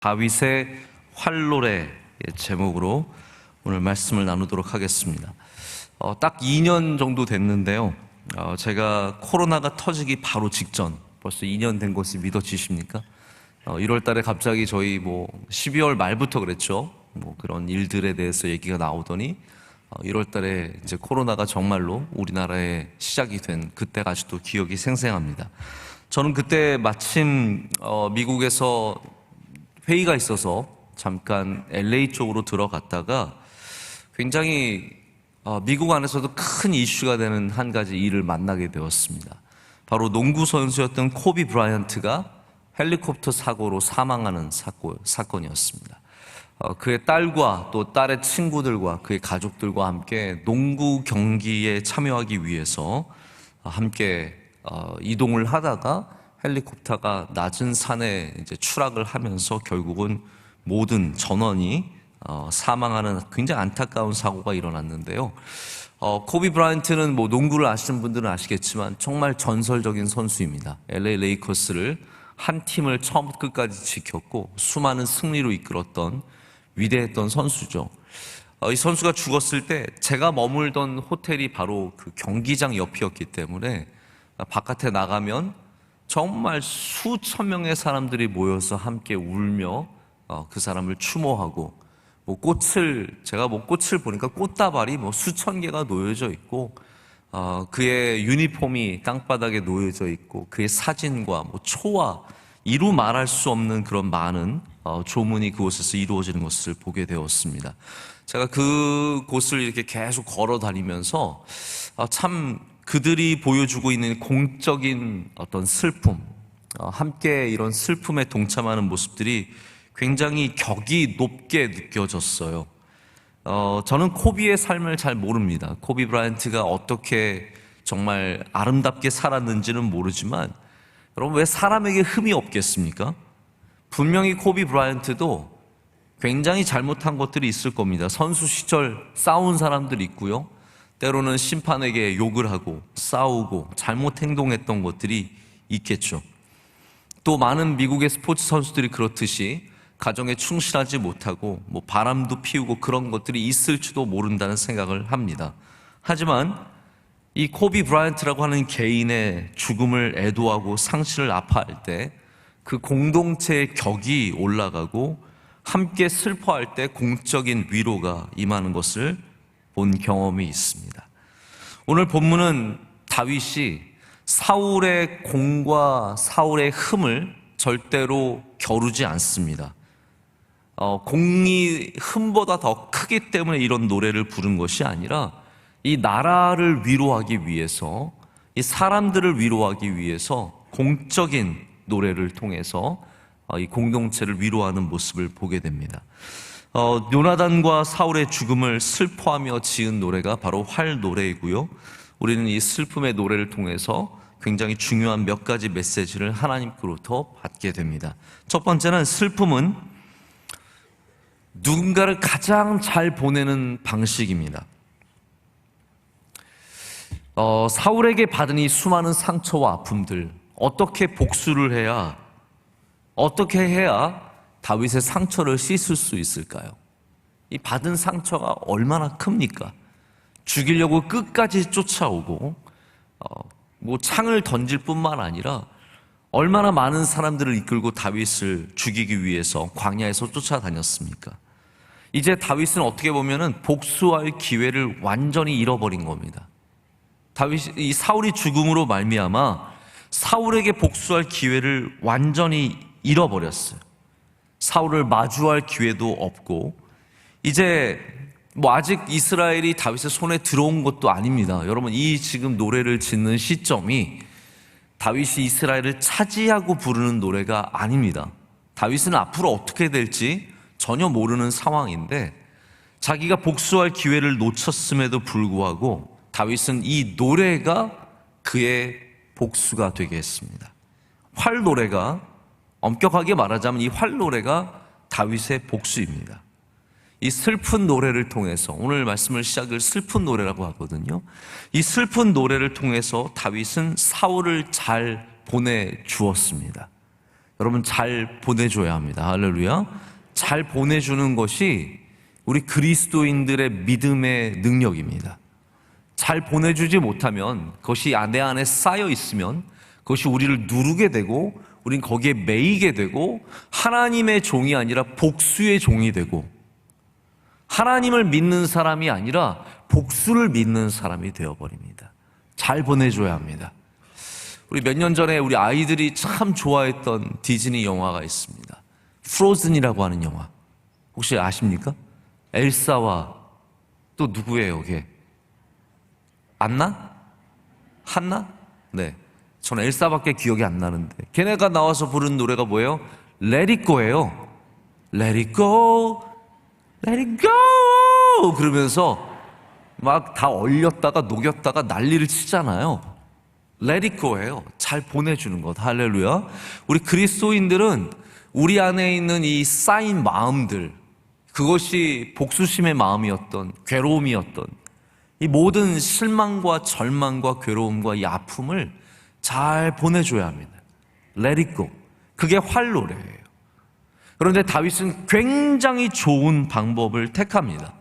다윗의 활노래 제목으로 오늘 말씀을 나누도록 하겠습니다. 딱 2년 정도 됐는데요. 제가 코로나가 터지기 바로 직전, 벌써 2년 된 것이 믿어지십니까? 1월 달에 갑자기 저희 12월 말부터 그랬죠. 그런 일들에 대해서 얘기가 나오더니 1월 달에 이제 코로나가 정말로 우리나라에 시작이 된 그때가 아직도 기억이 생생합니다. 저는 그때 마침 미국에서 회의가 있어서 잠깐 LA 쪽으로 들어갔다가 굉장히 미국 안에서도 큰 이슈가 되는 한 가지 일을 만나게 되었습니다. 바로 농구 선수였던 코비 브라이언트가 헬리콥터 사고로 사망하는 사건이었습니다. 그의 딸과 또 딸의 친구들과 그의 가족들과 함께 농구 경기에 참여하기 위해서 함께 이동을 하다가 헬리콥터가 낮은 산에 이제 추락을 하면서 결국은 모든 전원이 사망하는 굉장히 안타까운 사고가 일어났는데요. 코비 브라이언트는 농구를 아시는 분들은 아시겠지만 정말 전설적인 선수입니다. LA 레이커스를 한 팀을 처음부터 끝까지 지켰고 수많은 승리로 이끌었던 위대했던 선수죠. 이 선수가 죽었을 때 제가 머물던 호텔이 바로 그 경기장 옆이었기 때문에 바깥에 나가면 정말 수천 명의 사람들이 모여서 함께 울며 그 사람을 추모하고 제가 꽃을 보니까 꽃다발이 수천 개가 놓여져 있고 그의 유니폼이 땅바닥에 놓여져 있고 그의 사진과 초와 이루 말할 수 없는 그런 많은 조문이 그곳에서 이루어지는 것을 보게 되었습니다. 제가 그곳을 이렇게 계속 걸어 다니면서 참 그들이 보여주고 있는 공적인 어떤 슬픔, 함께 이런 슬픔에 동참하는 모습들이 굉장히 격이 높게 느껴졌어요. 저는 코비의 삶을 잘 모릅니다. 코비 브라이언트가 어떻게 정말 아름답게 살았는지는 모르지만 여러분, 왜 사람에게 흠이 없겠습니까? 분명히 코비 브라이언트도 굉장히 잘못한 것들이 있을 겁니다. 선수 시절 싸운 사람들이 있고요. 때로는 심판에게 욕을 하고 싸우고 잘못 행동했던 것들이 있겠죠. 또 많은 미국의 스포츠 선수들이 그렇듯이 가정에 충실하지 못하고 바람도 피우고 그런 것들이 있을지도 모른다는 생각을 합니다. 하지만 이 코비 브라이언트라고 하는 개인의 죽음을 애도하고 상실을 아파할 때 그 공동체의 격이 올라가고 함께 슬퍼할 때 공적인 위로가 임하는 것을 본 경험이 있습니다. 오늘 본문은 다윗이 사울의 공과 사울의 흠을 절대로 겨루지 않습니다. 공이 흠보다 더 크기 때문에 이런 노래를 부른 것이 아니라 이 나라를 위로하기 위해서, 이 사람들을 위로하기 위해서 공적인 노래를 통해서 이 공동체를 위로하는 모습을 보게 됩니다. 요나단과 사울의 죽음을 슬퍼하며 지은 노래가 바로 활 노래이고요. 우리는 이 슬픔의 노래를 통해서 굉장히 중요한 몇 가지 메시지를 하나님께로부터 받게 됩니다. 첫 번째는 슬픔은 누군가를 가장 잘 보내는 방식입니다. 사울에게 받은 이 수많은 상처와 아픔들, 어떻게 복수를 해야, 어떻게 해야 다윗의 상처를 씻을 수 있을까요? 이 받은 상처가 얼마나 큽니까? 죽이려고 끝까지 쫓아오고 창을 던질 뿐만 아니라 얼마나 많은 사람들을 이끌고 다윗을 죽이기 위해서 광야에서 쫓아다녔습니까? 이제 다윗은 어떻게 보면은 복수할 기회를 완전히 잃어버린 겁니다. 이 사울이 죽음으로 말미암아 사울에게 복수할 기회를 완전히 잃어버렸어요. 사울을 마주할 기회도 없고 이제 아직 이스라엘이 다윗의 손에 들어온 것도 아닙니다. 여러분, 이 지금 노래를 짓는 시점이 다윗이 이스라엘을 차지하고 부르는 노래가 아닙니다. 다윗은 앞으로 어떻게 될지 전혀 모르는 상황인데 자기가 복수할 기회를 놓쳤음에도 불구하고 다윗은 이 노래가 그의 복수가 되게 했습니다. 활 노래가, 엄격하게 말하자면 이 활 노래가 다윗의 복수입니다. 이 슬픈 노래를 통해서, 오늘 말씀을 시작을 슬픈 노래라고 하거든요. 이 슬픈 노래를 통해서 다윗은 사울을 잘 보내주었습니다. 여러분, 잘 보내줘야 합니다. 할렐루야. 잘 보내주는 것이 우리 그리스도인들의 믿음의 능력입니다. 잘 보내주지 못하면 그것이 내 안에 쌓여 있으면 그것이 우리를 누르게 되고 우린 거기에 매이게 되고 하나님의 종이 아니라 복수의 종이 되고 하나님을 믿는 사람이 아니라 복수를 믿는 사람이 되어버립니다. 잘 보내줘야 합니다. 우리 몇 년 전에 우리 아이들이 참 좋아했던 디즈니 영화가 있습니다. 프로즌이라고 하는 영화. 혹시 아십니까? 엘사와 또 누구예요, 걔? 안나? 한나? 네. 저는 엘사밖에 기억이 안 나는데 걔네가 나와서 부른 노래가 뭐예요? Let it go예요. Let it go, let it go 그러면서 막 다 얼렸다가 녹였다가 난리를 치잖아요. Let it go예요. 잘 보내주는 것. 할렐루야. 우리 그리스도인들은 우리 안에 있는 이 쌓인 마음들, 그것이 복수심의 마음이었던, 괴로움이었던 이 모든 실망과 절망과 괴로움과 이 아픔을 잘 보내줘야 합니다. Let it go. 그게 활로래예요. 그런데 다윗은 굉장히 좋은 방법을 택합니다.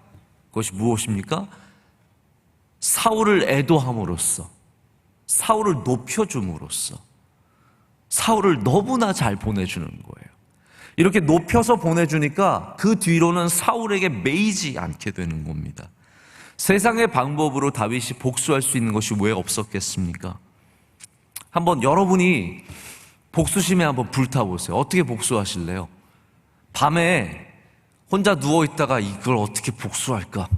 그것이 무엇입니까? 사울을 애도함으로써, 사울을 높여줌으로써 사울을 너무나 잘 보내주는 거예요. 이렇게 높여서 보내주니까 그 뒤로는 사울에게 매이지 않게 되는 겁니다. 세상의 방법으로 다윗이 복수할 수 있는 것이 왜 없었겠습니까? 한번 여러분이 복수심에 한번 불타보세요. 어떻게 복수하실래요? 밤에 혼자 누워있다가 이걸 어떻게 복수할까?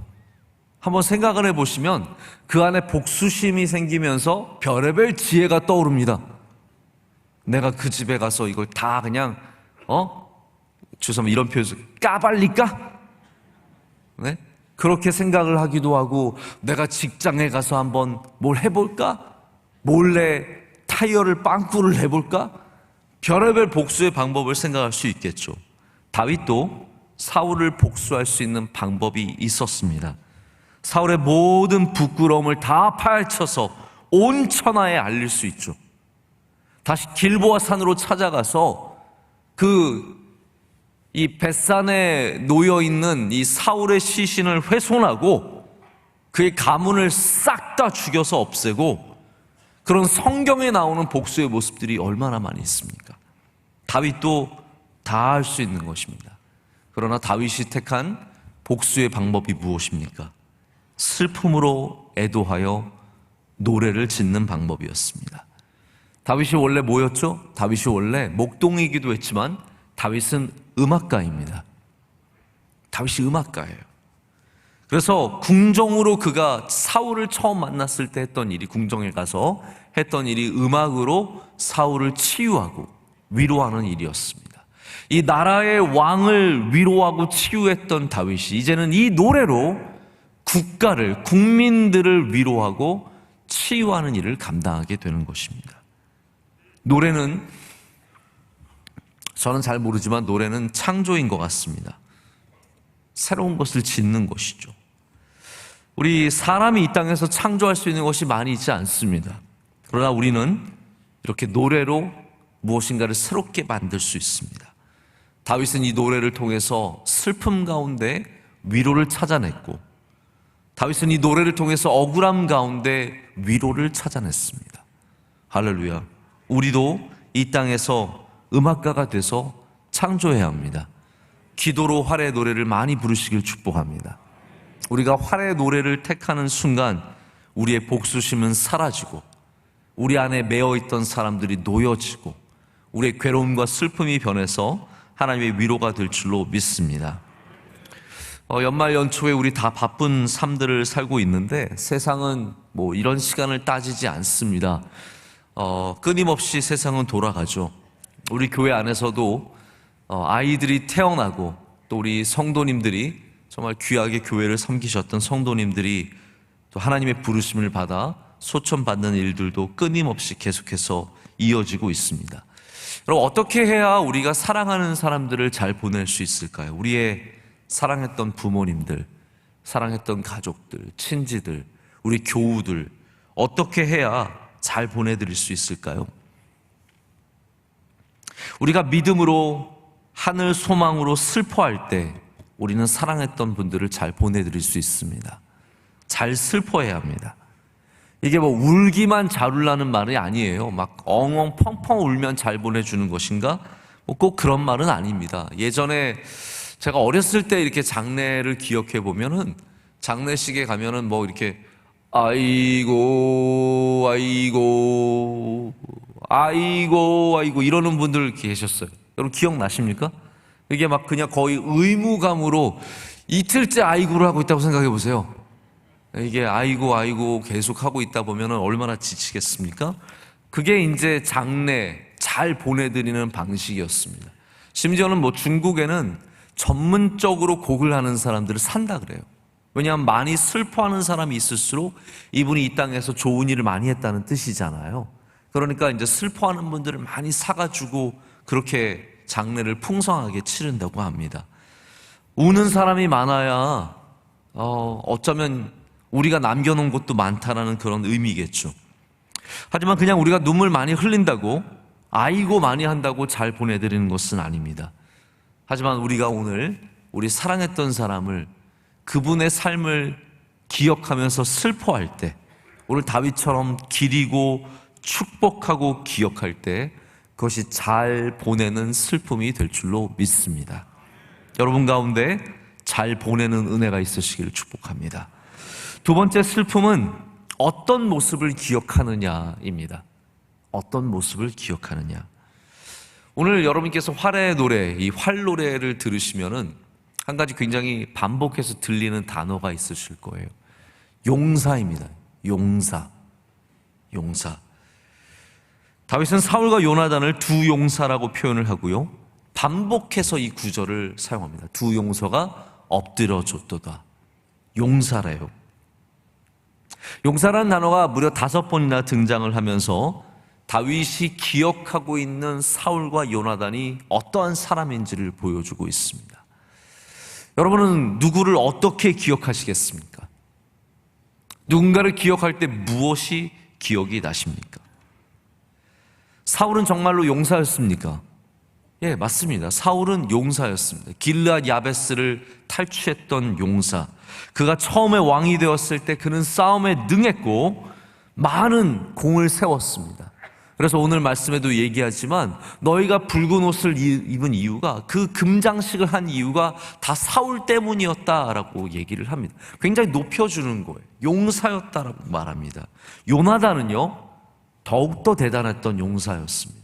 한번 생각을 해보시면 그 안에 복수심이 생기면서 별의별 지혜가 떠오릅니다. 내가 그 집에 가서 이걸 다 그냥 죄송합니다, 이런 표현에서 까발릴까? 네? 그렇게 생각을 하기도 하고, 내가 직장에 가서 한번 뭘 해볼까? 몰래 타이어를 빵꾸를 내볼까? 별의별 복수의 방법을 생각할 수 있겠죠. 다윗도 사울을 복수할 수 있는 방법이 있었습니다. 사울의 모든 부끄러움을 다 파헤쳐서 온 천하에 알릴 수 있죠. 다시 길보아 산으로 찾아가서 이 벳산에 놓여있는 이 사울의 시신을 훼손하고 그의 가문을 싹 다 죽여서 없애고, 그런 성경에 나오는 복수의 모습들이 얼마나 많이 있습니까? 다윗도 다 할 수 있는 것입니다. 그러나 다윗이 택한 복수의 방법이 무엇입니까? 슬픔으로 애도하여 노래를 짓는 방법이었습니다. 다윗이 원래 뭐였죠? 다윗이 원래 목동이기도 했지만 다윗은 음악가입니다. 다윗이 음악가예요. 그래서 궁정으로 그가 사울을 처음 만났을 때 했던 일이, 궁정에 가서 했던 일이 음악으로 사울을 치유하고 위로하는 일이었습니다. 이 나라의 왕을 위로하고 치유했던 다윗이 이제는 이 노래로 국가를, 국민들을 위로하고 치유하는 일을 감당하게 되는 것입니다. 노래는, 저는 잘 모르지만 노래는 창조인 것 같습니다. 새로운 것을 짓는 것이죠. 우리 사람이 이 땅에서 창조할 수 있는 것이 많이 있지 않습니다. 그러나 우리는 이렇게 노래로 무엇인가를 새롭게 만들 수 있습니다. 다윗은 이 노래를 통해서 슬픔 가운데 위로를 찾아냈고, 다윗은 이 노래를 통해서 억울함 가운데 위로를 찾아냈습니다. 할렐루야. 우리도 이 땅에서 음악가가 돼서 창조해야 합니다. 기도로 활의 노래를 많이 부르시길 축복합니다. 우리가 활의 노래를 택하는 순간 우리의 복수심은 사라지고, 우리 안에 매어있던 사람들이 놓여지고, 우리의 괴로움과 슬픔이 변해서 하나님의 위로가 될 줄로 믿습니다. 연말 연초에 우리 다 바쁜 삶들을 살고 있는데 세상은 뭐 이런 시간을 따지지 않습니다. 끊임없이 세상은 돌아가죠. 우리 교회 안에서도 아이들이 태어나고, 또 우리 성도님들이 정말 귀하게 교회를 섬기셨던 성도님들이 또 하나님의 부르심을 받아 소천받는 일들도 끊임없이 계속해서 이어지고 있습니다. 여러분, 어떻게 해야 우리가 사랑하는 사람들을 잘 보낼 수 있을까요? 우리의 사랑했던 부모님들, 사랑했던 가족들, 친지들, 우리 교우들, 어떻게 해야 잘 보내드릴 수 있을까요? 우리가 믿음으로 하늘 소망으로 슬퍼할 때 우리는 사랑했던 분들을 잘 보내드릴 수 있습니다. 잘 슬퍼해야 합니다. 이게 뭐 울기만 잘 울라는 말이 아니에요. 막 엉엉 펑펑 울면 잘 보내주는 것인가? 뭐 꼭 그런 말은 아닙니다. 예전에 제가 어렸을 때 이렇게 장례를 기억해 보면은 장례식에 가면은 뭐 이렇게 아이고 아이고 아이고 아이고 이러는 분들 계셨어요. 여러분 기억나십니까? 이게 막 그냥 거의 의무감으로 이틀째 아이고를 하고 있다고 생각해 보세요. 이게 아이고 아이고 계속 하고 있다 보면은 얼마나 지치겠습니까? 그게 이제 장례 잘 보내드리는 방식이었습니다. 심지어는 뭐 중국에는 전문적으로 곡을 하는 사람들을 산다 그래요. 왜냐하면 많이 슬퍼하는 사람이 있을수록 이분이 이 땅에서 좋은 일을 많이 했다는 뜻이잖아요. 그러니까 이제 슬퍼하는 분들을 많이 사가지고 그렇게 장례를 풍성하게 치른다고 합니다. 우는 사람이 많아야 어쩌면 우리가 남겨놓은 것도 많다라는 그런 의미겠죠. 하지만 그냥 우리가 눈물 많이 흘린다고 아이고 많이 한다고 잘 보내드리는 것은 아닙니다. 하지만 우리가 오늘 우리 사랑했던 사람을 그분의 삶을 기억하면서 슬퍼할 때 오늘 다윗처럼 기리고 축복하고 기억할 때 그것이 잘 보내는 슬픔이 될 줄로 믿습니다. 여러분 가운데 잘 보내는 은혜가 있으시기를 축복합니다. 두 번째 슬픔은 어떤 모습을 기억하느냐입니다. 어떤 모습을 기억하느냐. 오늘 여러분께서 활의 노래, 이 활 노래를 들으시면은 한 가지 굉장히 반복해서 들리는 단어가 있으실 거예요. 용사입니다. 용사. 용사. 다윗은 사울과 요나단을 두 용사라고 표현을 하고요. 반복해서 이 구절을 사용합니다. 두 용사가 엎드려 줬도다. 용사래요. 용사라는 단어가 무려 5번이나 등장을 하면서 다윗이 기억하고 있는 사울과 요나단이 어떠한 사람인지를 보여주고 있습니다. 여러분은 누구를 어떻게 기억하시겠습니까? 누군가를 기억할 때 무엇이 기억이 나십니까? 사울은 정말로 용사였습니까? 예, 맞습니다. 사울은 용사였습니다. 길르앗 야베스를 탈취했던 용사. 그가 처음에 왕이 되었을 때 그는 싸움에 능했고 많은 공을 세웠습니다. 그래서 오늘 말씀에도 얘기하지만 너희가 붉은 옷을 입은 이유가 그 금장식을 한 이유가 다 사울 때문이었다라고 얘기를 합니다. 굉장히 높여주는 거예요. 용사였다라고 말합니다. 요나단은요 더욱더 대단했던 용사였습니다.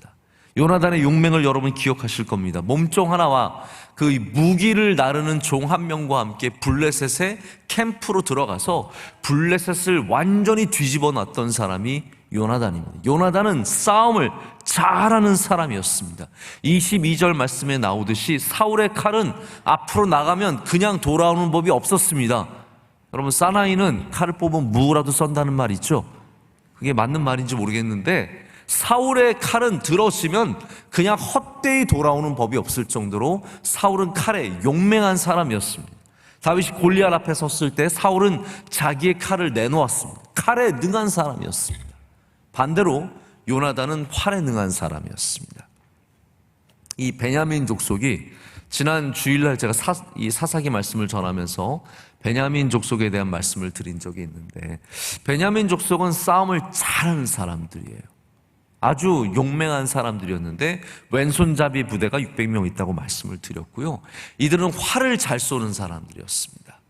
요나단의 용맹을 여러분 기억하실 겁니다. 몸종 하나와 그 무기를 나르는 종 한 명과 함께 블레셋의 캠프로 들어가서 블레셋을 완전히 뒤집어 놨던 사람이 요나단입니다. 요나단은 싸움을 잘하는 사람이었습니다. 22절 말씀에 나오듯이 사울의 칼은 앞으로 나가면 그냥 돌아오는 법이 없었습니다. 여러분 사나이는 칼을 뽑으면 무라도 썬다는 말 있죠? 그게 맞는 말인지 모르겠는데 사울의 칼은 들어지면 그냥 헛되이 돌아오는 법이 없을 정도로 사울은 칼에 용맹한 사람이었습니다. 다윗이 골리앗 앞에 섰을 때 사울은 자기의 칼을 내놓았습니다. 칼에 능한 사람이었습니다. 반대로 요나단은 활에 능한 사람이었습니다. 이 베냐민 족속이 지난 주일날 제가 이 사사기 말씀을 전하면서 베냐민 족속에 대한 말씀을 드린 적이 있는데 베냐민 족속은 싸움을 잘하는 사람들이에요. 아주 용맹한 사람들이었는데 왼손잡이 부대가 600명 있다고 말씀을 드렸고요. 이들은 활을 잘 쏘는 사람들이었습니다.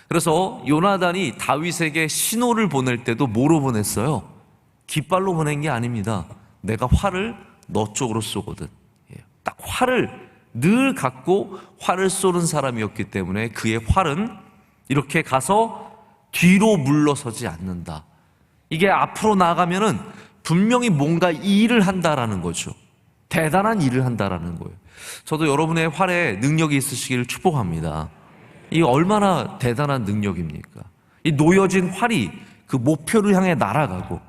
그래서 요나단이 다윗에게 신호를 보낼 때도 뭐로 보냈어요? 깃발로 보낸 게 아닙니다. 내가 활을 너 쪽으로 쏘거든. 딱 활을 늘 갖고 활을 쏘는 사람이었기 때문에 그의 활은 이렇게 가서 뒤로 물러서지 않는다. 이게 앞으로 나가면은 분명히 뭔가 일을 한다라는 거죠. 대단한 일을 한다라는 거예요. 저도 여러분의 활에 능력이 있으시기를 축복합니다. 이게 얼마나 대단한 능력입니까? 이 놓여진 활이 그 목표를 향해 날아가고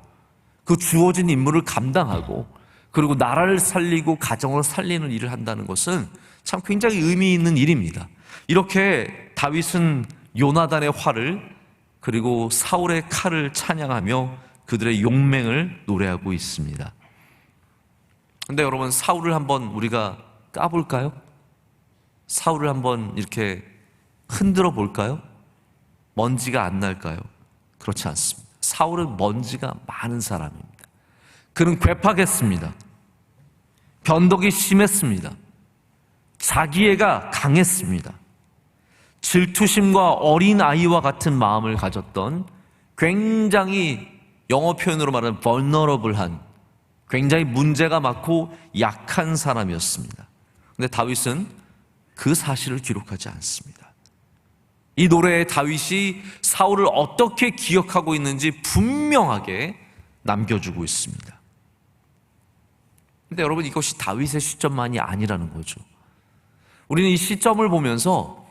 그 주어진 임무를 감당하고 그리고 나라를 살리고 가정을 살리는 일을 한다는 것은 참 굉장히 의미 있는 일입니다. 이렇게 다윗은 요나단의 활을 그리고 사울의 칼을 찬양하며 그들의 용맹을 노래하고 있습니다. 근데 여러분, 사울을 한번 우리가 까볼까요? 사울을 한번 이렇게 흔들어 볼까요? 먼지가 안 날까요? 그렇지 않습니다. 사울은 먼지가 많은 사람입니다. 그는 괴팍했습니다. 변덕이 심했습니다. 자기애가 강했습니다. 질투심과 어린아이와 같은 마음을 가졌던, 굉장히 영어 표현으로 말하면 vulnerable한, 굉장히 문제가 많고 약한 사람이었습니다. 근데 다윗은 그 사실을 기록하지 않습니다. 이 노래에 다윗이 사울을 어떻게 기억하고 있는지 분명하게 남겨주고 있습니다. 근데 여러분, 이것이 다윗의 시점만이 아니라는 거죠. 우리는 이 시점을 보면서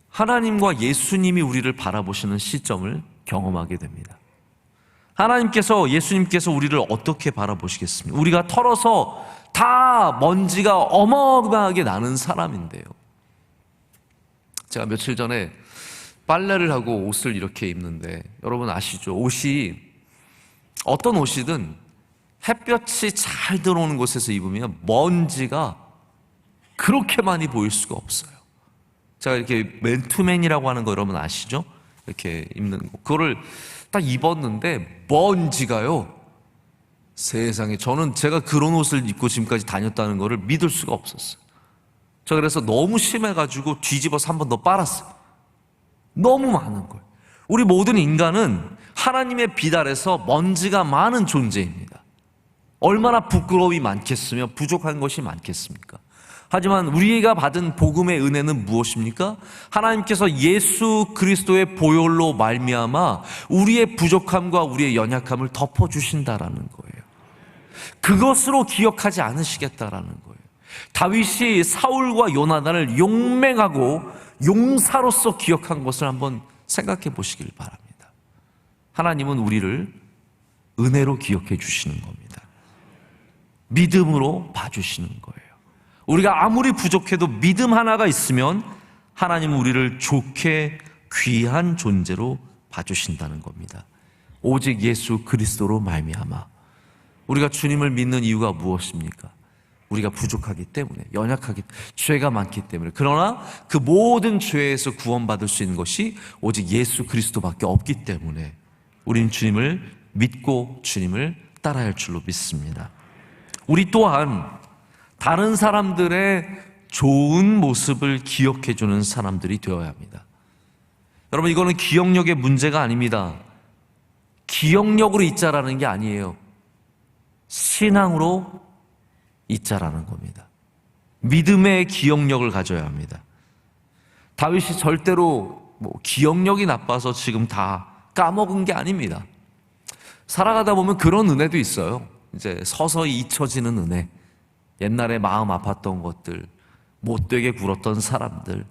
하나님과 예수님이 우리를 바라보시는 시점을 경험하게 됩니다. 예수님께서 우리를 어떻게 바라보시겠습니까? 우리가 털어서 다 먼지가 어마어마하게 나는 사람인데요. 제가 며칠 전에 빨래를 하고 옷을 이렇게 입는데, 여러분 아시죠? 어떤 옷이든 햇볕이 잘 들어오는 곳에서 입으면 먼지가 그렇게 많이 보일 수가 없어요. 제가 이렇게 맨투맨이라고 하는 거 여러분 아시죠? 이렇게 입는 거. 그거를 딱 입었는데 먼지가요, 세상에, 저는 제가 그런 옷을 입고 지금까지 다녔다는 거를 믿을 수가 없었어요. 저 그래서 너무 심해가지고 뒤집어서 한 번 더 빨았어요. 너무 많은 거예요. 우리 모든 인간은 하나님의 빛 아래서 먼지가 많은 존재입니다. 얼마나 부끄러움이 많겠으며 부족한 것이 많겠습니까? 하지만 우리가 받은 복음의 은혜는 무엇입니까? 하나님께서 예수 그리스도의 보혈로 말미암아 우리의 부족함과 우리의 연약함을 덮어주신다라는 거예요. 그것으로 기억하지 않으시겠다라는 거예요. 다윗이 사울과 요나단을 용맹하고 용사로서 기억한 것을 한번 생각해 보시길 바랍니다. 하나님은 우리를 은혜로 기억해 주시는 겁니다. 믿음으로 봐주시는 거예요. 우리가 아무리 부족해도 믿음 하나가 있으면 하나님은 우리를 좋게 귀한 존재로 봐주신다는 겁니다. 오직 예수 그리스도로 말미암아. 우리가 주님을 믿는 이유가 무엇입니까? 우리가 부족하기 때문에, 죄가 많기 때문에. 그러나 그 모든 죄에서 구원받을 수 있는 것이 오직 예수 그리스도밖에 없기 때문에 우리는 주님을 믿고 주님을 따라야 할 줄로 믿습니다. 우리 또한 다른 사람들의 좋은 모습을 기억해주는 사람들이 되어야 합니다. 여러분, 이거는 기억력의 문제가 아닙니다. 기억력으로 있자라는 게 아니에요. 신앙으로 있자라는 겁니다. 믿음의 기억력을 가져야 합니다. 다윗이 절대로 기억력이 나빠서 지금 다 까먹은 게 아닙니다. 살아가다 보면 그런 은혜도 있어요. 이제 서서히 잊혀지는 은혜. 옛날에 마음 아팠던 것들, 못되게 굴었던 사람들,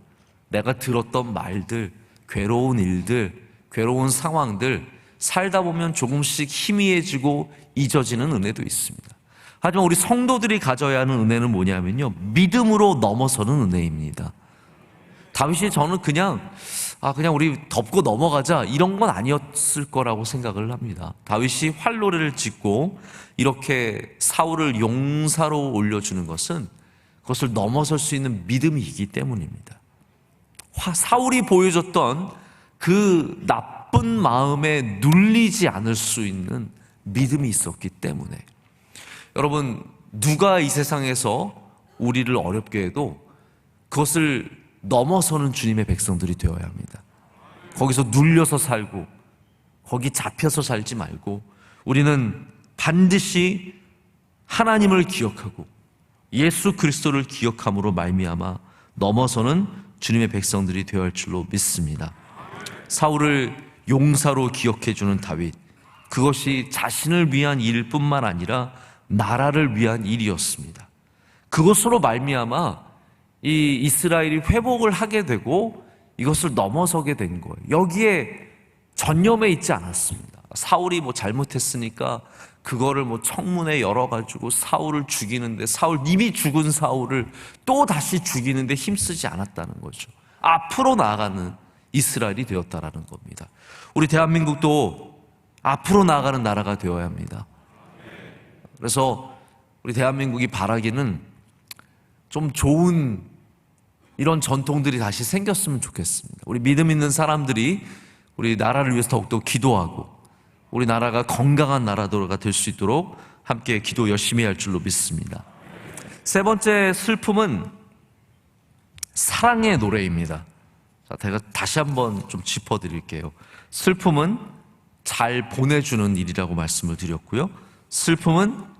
내가 들었던 말들, 괴로운 일들, 괴로운 상황들, 살다 보면 조금씩 희미해지고 잊어지는 은혜도 있습니다. 하지만 우리 성도들이 가져야 하는 은혜는 뭐냐면요, 믿음으로 넘어서는 은혜입니다. 다윗이 저는 그냥 우리 덮고 넘어가자 이런 건 아니었을 거라고 생각을 합니다. 다윗이 활노래를 짓고 이렇게 사울을 용사로 올려주는 것은 그것을 넘어설 수 있는 믿음이기 때문입니다. 사울이 보여줬던 그 나쁜 마음에 눌리지 않을 수 있는 믿음이 있었기 때문에, 여러분, 누가 이 세상에서 우리를 어렵게 해도 그것을 넘어서는 주님의 백성들이 되어야 합니다. 거기서 눌려서 살고 거기 잡혀서 살지 말고 우리는 반드시 하나님을 기억하고 예수 그리스도를 기억함으로 말미암아 넘어서는 주님의 백성들이 되어야 할 줄로 믿습니다. 사울을 용사로 기억해주는 다윗, 그것이 자신을 위한 일뿐만 아니라 나라를 위한 일이었습니다. 그것으로 말미암아 이 이스라엘이 회복을 하게 되고 이것을 넘어서게 된 거예요. 여기에 전념해 있지 않았습니다. 사울이 잘못했으니까 그거를 청문회 열어가지고 사울을 죽이는데, 이미 죽은 사울을 또 다시 죽이는데 힘쓰지 않았다는 거죠. 앞으로 나아가는 이스라엘이 되었다라는 겁니다. 우리 대한민국도 앞으로 나아가는 나라가 되어야 합니다. 그래서 우리 대한민국이 바라기는 좀 좋은 이런 전통들이 다시 생겼으면 좋겠습니다. 우리 믿음 있는 사람들이 우리 나라를 위해서 더욱더 기도하고 우리 나라가 건강한 나라가 될 수 있도록 함께 기도 열심히 할 줄로 믿습니다. 세 번째 슬픔은 사랑의 노래입니다. 자, 제가 다시 한번 좀 짚어드릴게요. 슬픔은 잘 보내주는 일이라고 말씀을 드렸고요. 슬픔은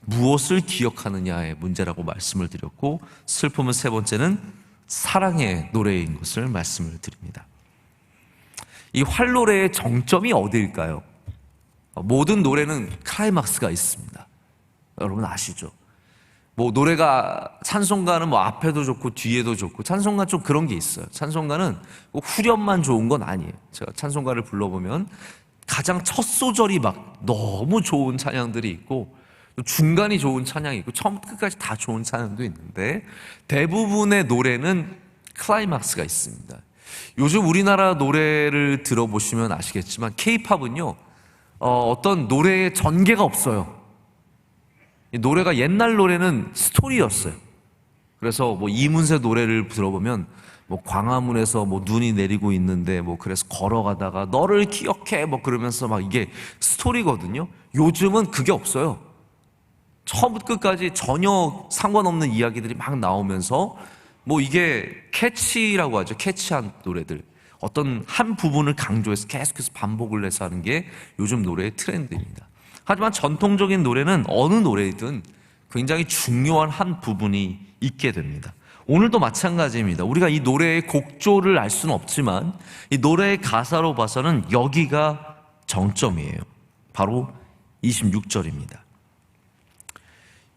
무엇을 기억하느냐의 문제라고 말씀을 드렸고, 슬픔은 세 번째는 사랑의 노래인 것을 말씀을 드립니다. 이 활노래의 정점이 어디일까요? 모든 노래는 클라이막스가 있습니다. 여러분 아시죠? 뭐 노래가 찬송가는 뭐 앞에도 좋고 뒤에도 좋고, 찬송가 좀 그런 게 있어요. 찬송가는 꼭 후렴만 좋은 건 아니에요. 제가 찬송가를 불러보면 가장 첫 소절이 막 너무 좋은 찬양들이 있고, 중간이 좋은 찬양이 있고, 처음부터 끝까지 다 좋은 찬양도 있는데, 대부분의 노래는 클라이막스가 있습니다. 요즘 우리나라 노래를 들어보시면 아시겠지만 K-팝은요 어떤 노래의 전개가 없어요. 이 노래가 옛날 노래는 스토리였어요. 그래서 뭐 이문세 노래를 들어보면 뭐 광화문에서 뭐 눈이 내리고 있는데 뭐 그래서 걸어가다가 너를 기억해 뭐 그러면서 막 이게 스토리거든요. 요즘은 그게 없어요. 처음부터 끝까지 전혀 상관없는 이야기들이 막 나오면서 뭐 이게 캐치라고 하죠. 캐치한 노래들, 어떤 한 부분을 강조해서 계속해서 반복을 해서 하는 게 요즘 노래의 트렌드입니다. 하지만 전통적인 노래는 어느 노래이든 굉장히 중요한 한 부분이 있게 됩니다. 오늘도 마찬가지입니다. 우리가 이 노래의 곡조를 알 수는 없지만 이 노래의 가사로 봐서는 여기가 정점이에요. 바로 26절입니다.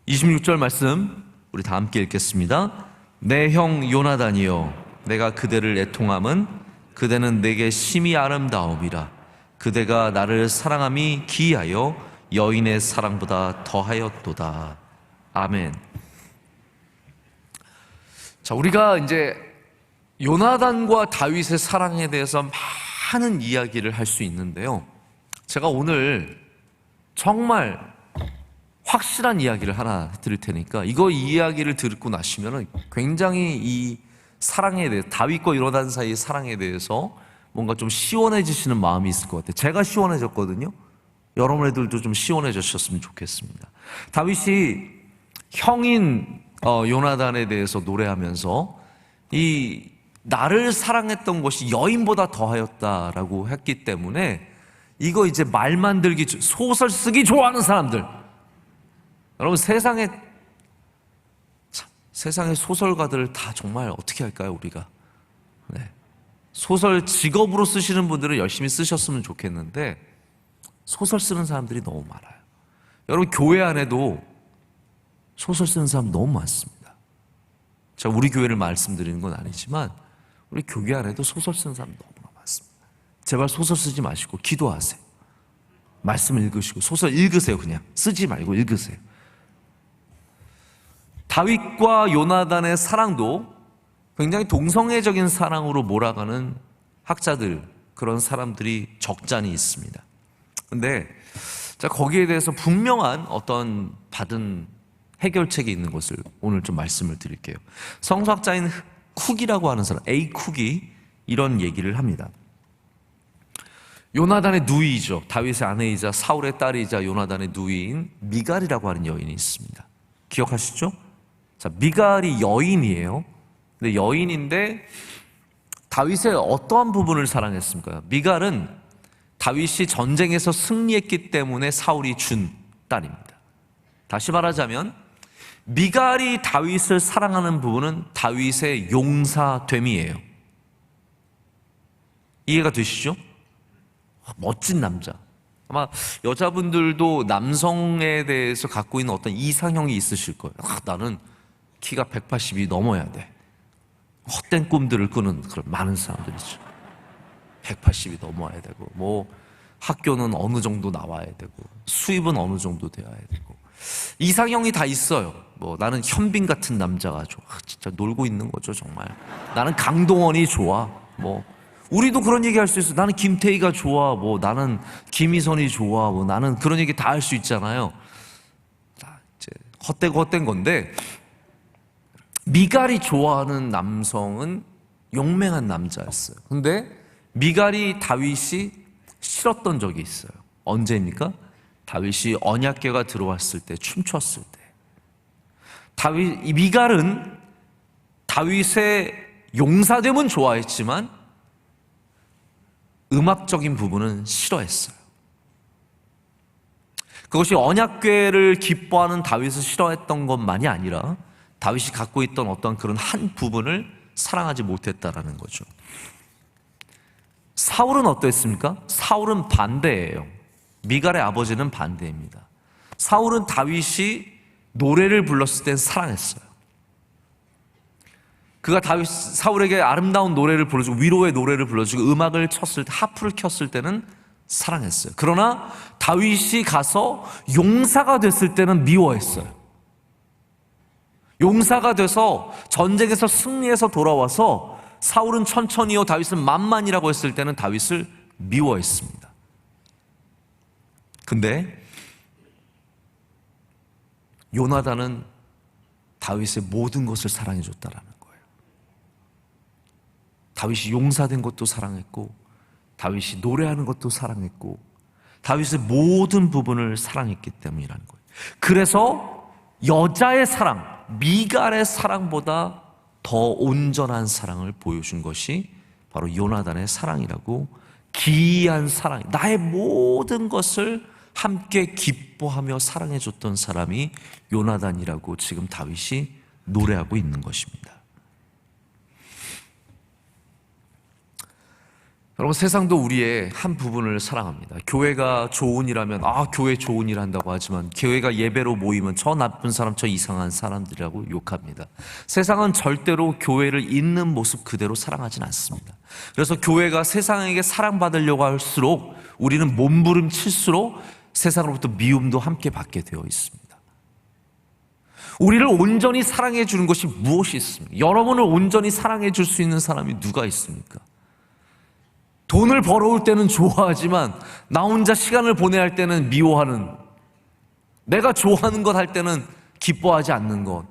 26절 말씀 우리 다 함께 읽겠습니다. 내 형 요나단이여, 내가 그대를 애통함은 그대는 내게 심히 아름다움이라. 그대가 나를 사랑함이 기이하여 여인의 사랑보다 더하였도다. 아멘. 자, 우리가 이제 요나단과 다윗의 사랑에 대해서 많은 이야기를 할 수 있는데요, 제가 오늘 정말 확실한 이야기를 하나 드릴 테니까 이거 이야기를 듣고 나시면 굉장히 이 사랑에 대해, 다윗과 요나단 사이의 사랑에 대해서 뭔가 좀 시원해지시는 마음이 있을 것 같아요. 제가 시원해졌거든요. 여러분들도 좀 시원해지셨으면 좋겠습니다. 다윗이 형인 요나단에 대해서 노래하면서 이 나를 사랑했던 것이 여인보다 더하였다라고 했기 때문에 이거 이제 말 만들기, 소설 쓰기 좋아하는 사람들, 여러분 세상의 소설가들을 다 정말 어떻게 할까요, 우리가? 네. 소설 직업으로 쓰시는 분들은 열심히 쓰셨으면 좋겠는데 소설 쓰는 사람들이 너무 많아요. 여러분 교회 안에도 소설 쓰는 사람 너무 많습니다. 제가 우리 교회를 말씀드리는 건 아니지만 우리 교회 안에도 소설 쓰는 사람 너무나 많습니다. 제발 소설 쓰지 마시고 기도하세요. 말씀을 읽으시고 소설 읽으세요. 그냥 쓰지 말고 읽으세요. 다윗과 요나단의 사랑도 굉장히 동성애적인 사랑으로 몰아가는 학자들, 그런 사람들이 적잖이 있습니다. 근데 거기에 대해서 분명한 어떤 받은 해결책이 있는 것을 오늘 좀 말씀을 드릴게요. 성서학자인 쿡이라고 하는 사람, A 쿡이 이런 얘기를 합니다. 요나단의 누이죠. 다윗의 아내이자 사울의 딸이자 요나단의 누이인 미갈이라고 하는 여인이 있습니다. 기억하시죠? 자, 미갈이 여인이에요. 근데 여인인데 다윗의 어떠한 부분을 사랑했습니까? 미갈은 다윗이 전쟁에서 승리했기 때문에 사울이 준 딸입니다. 다시 말하자면 미갈이 다윗을 사랑하는 부분은 다윗의 용사됨이에요. 이해가 되시죠? 멋진 남자. 아마 여자분들도 남성에 대해서 갖고 있는 어떤 이상형이 있으실 거예요. 나는 키가 180이 넘어야 돼. 헛된 꿈들을 꾸는 그런 많은 사람들이죠. 180이 넘어야 되고, 뭐 학교는 어느 정도 나와야 되고, 수입은 어느 정도 되어야 되고, 이상형이 다 있어요. 뭐 나는 현빈 같은 남자가 좋아. 진짜 놀고 있는 거죠, 정말. 나는 강동원이 좋아. 뭐 우리도 그런 얘기 할 수 있어. 나는 김태희가 좋아. 뭐 나는 김희선이 좋아. 뭐 나는 그런 얘기 다 할 수 있잖아요. 이제 헛된 건데, 미갈이 좋아하는 남성은 용맹한 남자였어요. 근데 미갈이 다윗이 싫었던 적이 있어요. 언제입니까? 다윗이 언약궤가 들어왔을 때, 춤췄을 때. 미갈은 다윗의 용사됨은 좋아했지만 음악적인 부분은 싫어했어요. 그것이 언약궤를 기뻐하는 다윗을 싫어했던 것만이 아니라 다윗이 갖고 있던 어떤 그런 한 부분을 사랑하지 못했다라는 거죠. 사울은 어땠습니까? 사울은 반대예요. 미갈의 아버지는 반대입니다. 사울은 다윗이 노래를 불렀을 땐 사랑했어요. 그가 사울에게 아름다운 노래를 불러주고 위로의 노래를 불러주고 음악을 쳤을 때, 하프를 켰을 때는 사랑했어요. 그러나 다윗이 가서 용사가 됐을 때는 미워했어요. 용사가 돼서 전쟁에서 승리해서 돌아와서 사울은 천천히요, 다윗은 만만이라고 했을 때는 다윗을 미워했습니다. 근데 요나단은 다윗의 모든 것을 사랑해줬다라는 거예요. 다윗이 용사된 것도 사랑했고, 다윗이 노래하는 것도 사랑했고, 다윗의 모든 부분을 사랑했기 때문이라는 거예요. 그래서 여자의 사랑, 미갈의 사랑보다 더 온전한 사랑을 보여준 것이 바로 요나단의 사랑이라고, 기이한 사랑, 나의 모든 것을 함께 기뻐하며 사랑해줬던 사람이 요나단이라고 지금 다윗이 노래하고 있는 것입니다. 여러분, 세상도 우리의 한 부분을 사랑합니다. 교회가 좋은 일하면 교회 좋은 일 한다고 하지만, 교회가 예배로 모이면 저 나쁜 사람, 저 이상한 사람들이라고 욕합니다. 세상은 절대로 교회를 있는 모습 그대로 사랑하진 않습니다. 그래서 교회가 세상에게 사랑받으려고 할수록 우리는 몸부림칠수록 세상으로부터 미움도 함께 받게 되어 있습니다. 우리를 온전히 사랑해 주는 것이 무엇이 있습니까? 여러분을 온전히 사랑해 줄 수 있는 사람이 누가 있습니까? 돈을 벌어올 때는 좋아하지만 나 혼자 시간을 보내야 할 때는 미워하는, 내가 좋아하는 것 할 때는 기뻐하지 않는 것,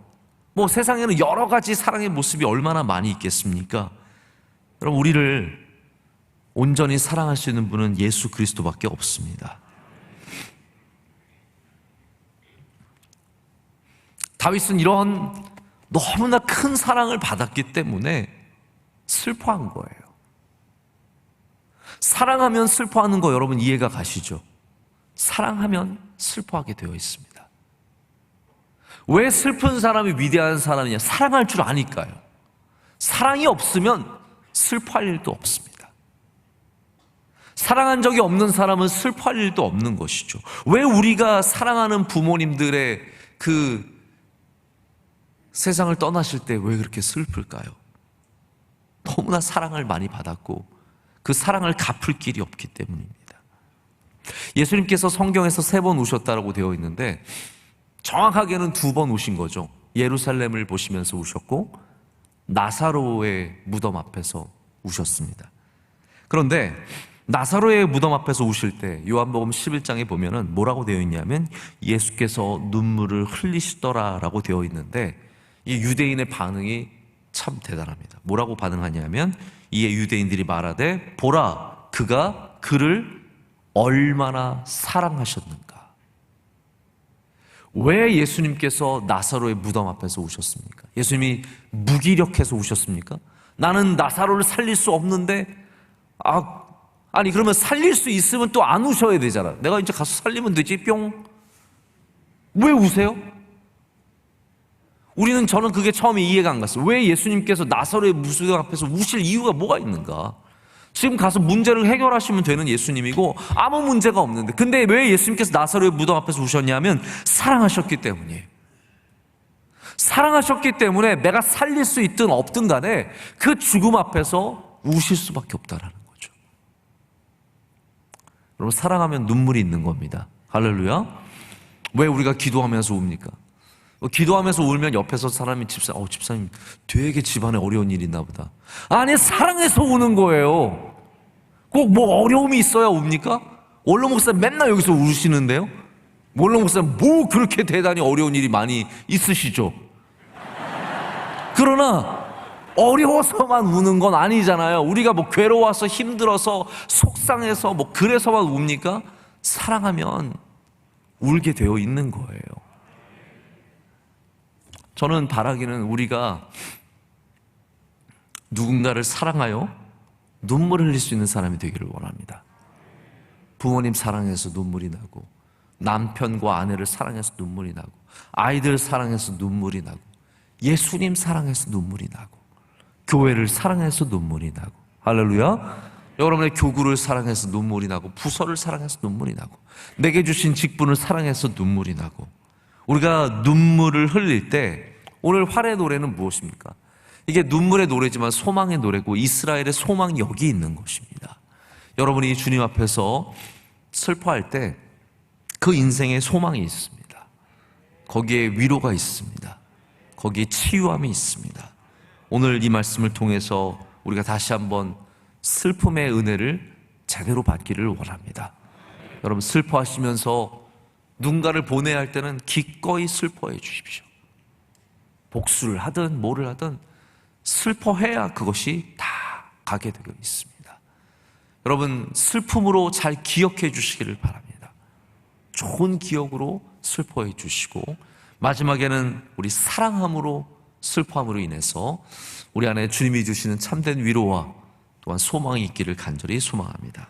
세상에는 여러 가지 사랑의 모습이 얼마나 많이 있겠습니까? 여러분, 우리를 온전히 사랑할 수 있는 분은 예수 그리스도밖에 없습니다. 다윗은 이런 너무나 큰 사랑을 받았기 때문에 슬퍼한 거예요. 사랑하면 슬퍼하는 거 여러분 이해가 가시죠? 사랑하면 슬퍼하게 되어 있습니다. 왜 슬픈 사람이 위대한 사람이냐? 사랑할 줄 아니까요. 사랑이 없으면 슬퍼할 일도 없습니다. 사랑한 적이 없는 사람은 슬퍼할 일도 없는 것이죠. 왜 우리가 사랑하는 부모님들의 그 세상을 떠나실 때 왜 그렇게 슬플까요? 너무나 사랑을 많이 받았고 그 사랑을 갚을 길이 없기 때문입니다. 예수님께서 성경에서 3번 우셨다고 되어 있는데 정확하게는 2번 우신 거죠. 예루살렘을 보시면서 우셨고 나사로의 무덤 앞에서 우셨습니다. 그런데 나사로의 무덤 앞에서 우실 때 요한복음 11장에 보면은 뭐라고 되어 있냐면 예수께서 눈물을 흘리시더라라고 되어 있는데, 이 유대인의 반응이 참 대단합니다. 뭐라고 반응하냐면 이에 유대인들이 말하되 보라, 그가 그를 얼마나 사랑하셨는가. 왜 예수님께서 나사로의 무덤 앞에서 우셨습니까? 예수님이 무기력해서 우셨습니까? 나는 나사로를 살릴 수 없는데 아니 그러면 살릴 수 있으면 또 안 우셔야 되잖아. 내가 이제 가서 살리면 되지 뿅. 왜 우세요? 저는 그게 처음에 이해가 안 갔어요. 왜 예수님께서 나사로의 무덤 앞에서 우실 이유가 뭐가 있는가? 지금 가서 문제를 해결하시면 되는 예수님이고 아무 문제가 없는데, 근데 왜 예수님께서 나사로의 무덤 앞에서 우셨냐면 사랑하셨기 때문이에요. 사랑하셨기 때문에 내가 살릴 수 있든 없든 간에 그 죽음 앞에서 우실 수밖에 없다라는 거죠. 여러분, 사랑하면 눈물이 있는 겁니다. 할렐루야. 왜 우리가 기도하면서 웁니까? 기도하면서 울면 옆에서 사람이 집사님 되게 집안에 어려운 일이 있나 보다. 아니, 사랑해서 우는 거예요. 꼭 어려움이 있어야 웁니까? 원로 목사 맨날 여기서 우시는데요. 몰라 목사님, 뭐 그렇게 대단히 어려운 일이 많이 있으시죠? 그러나 어려워서만 우는 건 아니잖아요. 우리가 뭐 괴로워서 힘들어서 속상해서 뭐 그래서만 웁니까? 사랑하면 울게 되어 있는 거예요. 저는 바라기는 우리가 누군가를 사랑하여 눈물을 흘릴 수 있는 사람이 되기를 원합니다. 부모님 사랑해서 눈물이 나고, 남편과 아내를 사랑해서 눈물이 나고, 아이들 사랑해서 눈물이 나고, 예수님 사랑해서 눈물이 나고, 교회를 사랑해서 눈물이 나고, 할렐루야. 여러분의 교구를 사랑해서 눈물이 나고, 부서를 사랑해서 눈물이 나고, 내게 주신 직분을 사랑해서 눈물이 나고. 우리가 눈물을 흘릴 때 오늘 활의 노래는 무엇입니까? 이게 눈물의 노래지만 소망의 노래고, 이스라엘의 소망이 여기 있는 것입니다. 여러분이 주님 앞에서 슬퍼할 때 그 인생에 소망이 있습니다. 거기에 위로가 있습니다. 거기에 치유함이 있습니다. 오늘 이 말씀을 통해서 우리가 다시 한번 슬픔의 은혜를 제대로 받기를 원합니다. 여러분, 슬퍼하시면서 누군가를 보내야 할 때는 기꺼이 슬퍼해 주십시오. 복수를 하든 뭐를 하든 슬퍼해야 그것이 다 가게 되어 있습니다. 여러분, 슬픔으로 잘 기억해 주시기를 바랍니다. 좋은 기억으로 슬퍼해 주시고, 마지막에는 우리 사랑함으로, 슬퍼함으로 인해서 우리 안에 주님이 주시는 참된 위로와 또한 소망이 있기를 간절히 소망합니다.